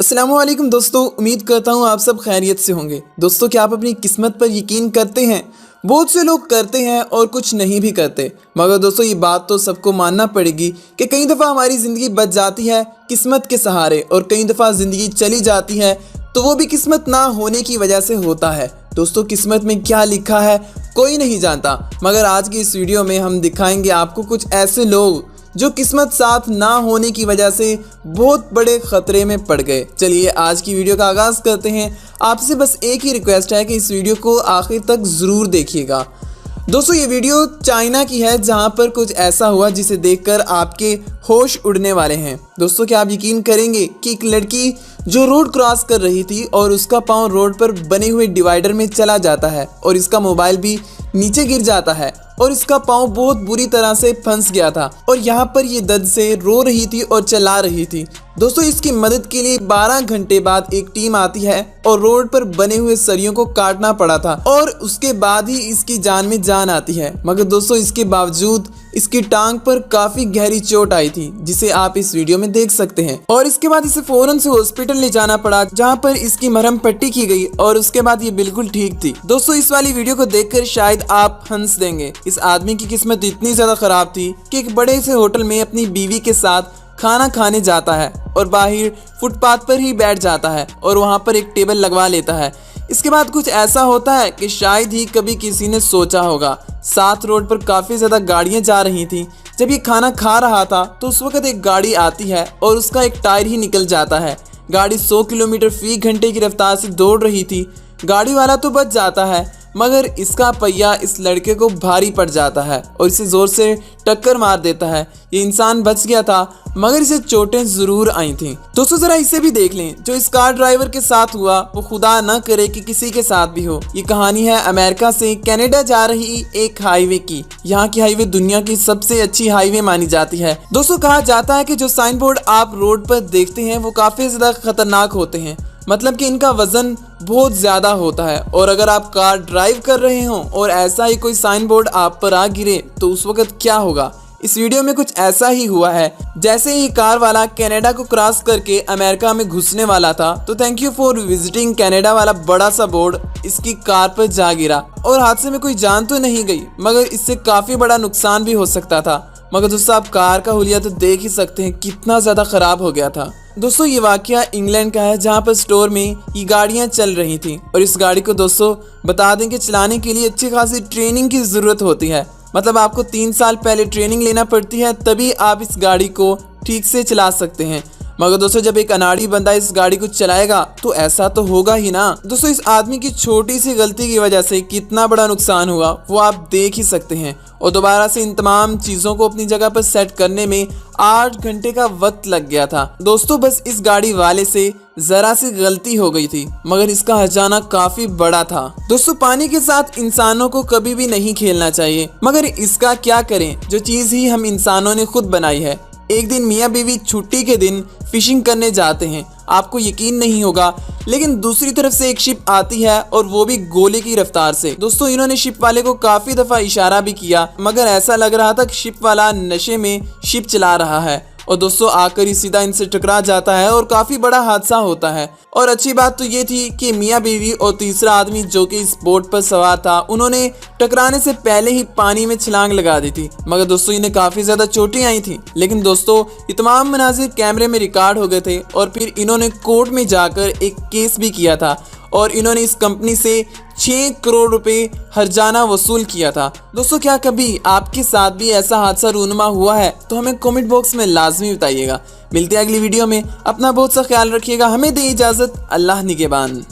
अस्सलामुअलैकुम दोस्तों, उम्मीद करता हूँ आप सब खैरियत से होंगे। दोस्तों, क्या आप अपनी किस्मत पर यकीन करते हैं? बहुत से लोग करते हैं और कुछ नहीं भी करते, मगर दोस्तों ये बात तो सबको मानना पड़ेगी कि कई दफ़ा हमारी ज़िंदगी बच जाती है किस्मत के सहारे और कई दफ़ा ज़िंदगी चली जाती है तो वो भी किस्मत ना होने की वजह से होता है। दोस्तों, किस्मत में क्या लिखा है कोई नहीं जानता, मगर आज की इस वीडियो में हम दिखाएंगे आपको कुछ ऐसे लोग जो किस्मत साथ ना होने की वजह से बहुत बड़े खतरे में पड़ गए। चलिए आज की वीडियो का आगाज़ करते हैं। आपसे बस एक ही रिक्वेस्ट है कि इस वीडियो को आखिर तक ज़रूर देखिएगा। दोस्तों, ये वीडियो चाइना की है जहां पर कुछ ऐसा हुआ जिसे देखकर आपके होश उड़ने वाले हैं। दोस्तों, क्या आप यकीन करेंगे कि एक लड़की जो रोड क्रॉस कर रही थी और उसका पाँव रोड पर बने हुए डिवाइडर में चला जाता है और इसका मोबाइल भी नीचे गिर जाता है और इसका पाँव बहुत बुरी तरह से फंस गया था और यहाँ पर ये दर्द से रो रही थी और चला रही थी। दोस्तों, इसकी मदद के लिए 12 घंटे बाद एक टीम आती है और रोड पर बने हुए सरियों को काटना पड़ा था और उसके बाद ही इसकी जान में जान आती है। मगर दोस्तों, इसके बावजूद इसकी टांग पर काफी गहरी चोट आई थी जिसे आप इस वीडियो में देख सकते हैं और इसके बाद इसे फौरन से हॉस्पिटल ले जाना पड़ा जहां पर इसकी मरहम पट्टी की गई और उसके बाद ये बिल्कुल ठीक थी। दोस्तों, इस वाली वीडियो को देखकर शायद आप हंस देंगे। इस आदमी की किस्मत इतनी ज्यादा खराब थी कि एक बड़े से होटल में अपनी बीवी के साथ खाना खाने जाता है और बाहर फुटपाथ पर ही बैठ जाता है और वहां पर एक टेबल लगवा लेता है। इसके बाद कुछ ऐसा होता है कि शायद ही कभी किसी ने सोचा होगा। साथ रोड पर काफ़ी ज़्यादा गाड़ियां जा रही थीं। जब ये खाना खा रहा था तो उस वक्त एक गाड़ी आती है और उसका एक टायर ही निकल जाता है। गाड़ी 100 किलोमीटर फी घंटे की रफ्तार से दौड़ रही थी। गाड़ी वाला तो बच जाता है मगर इसका पहिया इस लड़के को भारी पड़ जाता है और इसे ज़ोर से टक्कर मार देता है। ये इंसान बच गया था मगर इसे चोटें ज़रूर आई थीं। दोस्तों, ज़रा इसे भी देख लें जो इस कार ड्राइवर के साथ हुआ वो खुदा न करे कि किसी के साथ भी हो। ये कहानी है अमेरिका से कनाडा जा रही एक हाईवे की। यहाँ की हाईवे दुनिया की सबसे अच्छी हाईवे मानी जाती है। दोस्तों, कहा जाता है कि जो साइन बोर्ड आप रोड पर देखते हैं वो काफ़ी ज़्यादा खतरनाक होते हैं, मतलब कि इनका वजन बहुत ज़्यादा होता है और अगर आप कार ड्राइव कर रहे हो और ऐसा ही कोई साइन बोर्ड आप पर आ गिरे तो उस वक्त क्या होगा। इस वीडियो में कुछ ऐसा ही हुआ है। जैसे ही कार वाला कनाडा को क्रॉस करके अमेरिका में घुसने वाला था तो thank you for visiting Canada वाला बड़ा सा बोर्ड इसकी कार पर जा गिरा और हादसे में कोई जान तो नहीं गई मगर इससे काफ़ी बड़ा नुकसान भी हो सकता था। मगर दोस्तों, आप कार का हुलिया तो देख ही सकते हैं कितना ज़्यादा ख़राब हो गया था। दोस्तों, ये वाकया इंग्लैंड का है जहाँ पर स्टोर में ये गाड़ियाँ चल रही थी और इस गाड़ी को दोस्तों बता दें कि चलाने के लिए अच्छी खासी ट्रेनिंग की ज़रूरत होती है। मतलब आपको 3 साल पहले ट्रेनिंग लेना पड़ती है तभी आप इस गाड़ी को ठीक से चला सकते हैं। मगर दोस्तों, जब एक अनाड़ी बंदा इस गाड़ी को चलाएगा तो ऐसा तो होगा ही ना। दोस्तों, इस आदमी की छोटी सी गलती की वजह से कितना बड़ा नुकसान हुआ वो आप देख ही सकते हैं और दोबारा से इन तमाम चीज़ों को अपनी जगह पर सेट करने में 8 घंटे का वक्त लग गया था। दोस्तों, बस इस गाड़ी वाले से ज़रा सी गलती हो गई थी मगर इसका हर्जाना काफ़ी बड़ा था। दोस्तों, पानी के साथ इंसानों को कभी भी नहीं खेलना चाहिए, मगर इसका क्या करें जो चीज़ ही हम इंसानों ने खुद बनाई है। एक दिन मियाँ बीवी छुट्टी के दिन फिशिंग करने जाते हैं। आपको यकीन नहीं होगा लेकिन दूसरी तरफ से एक शिप आती है और वो भी गोले की रफ्तार से। दोस्तों, इन्होंने शिप वाले को काफ़ी दफ़ा इशारा भी किया मगर ऐसा लग रहा था कि शिप वाला नशे में शिप चला रहा है और दोस्तों आकर ही सीधा इनसे टकरा जाता है और काफ़ी बड़ा हादसा होता है। और अच्छी बात तो ये थी कि मियाँ बीवी और तीसरा आदमी जो कि इस बोट पर सवार था उन्होंने टकराने से पहले ही पानी में छलांग लगा दी थी। मगर दोस्तों, इन्हें काफ़ी ज़्यादा चोटें आई थी लेकिन दोस्तों ये तमाम मनाजिर कैमरे में रिकॉर्ड हो गए थे और फिर इन्होंने कोर्ट में जाकर एक केस भी किया था और इन्होंने इस कंपनी से 6 करोड़ रुपए हर्जाना वसूल किया था। दोस्तों, क्या कभी आपके साथ भी ऐसा हादसा रूनुमा हुआ है तो हमें कमेंट बॉक्स में लाजमी बताइएगा। मिलते हैं अगली वीडियो में। अपना बहुत सा ख्याल रखिएगा। हमें दे इजाज़त। अल्लाह निगहबान।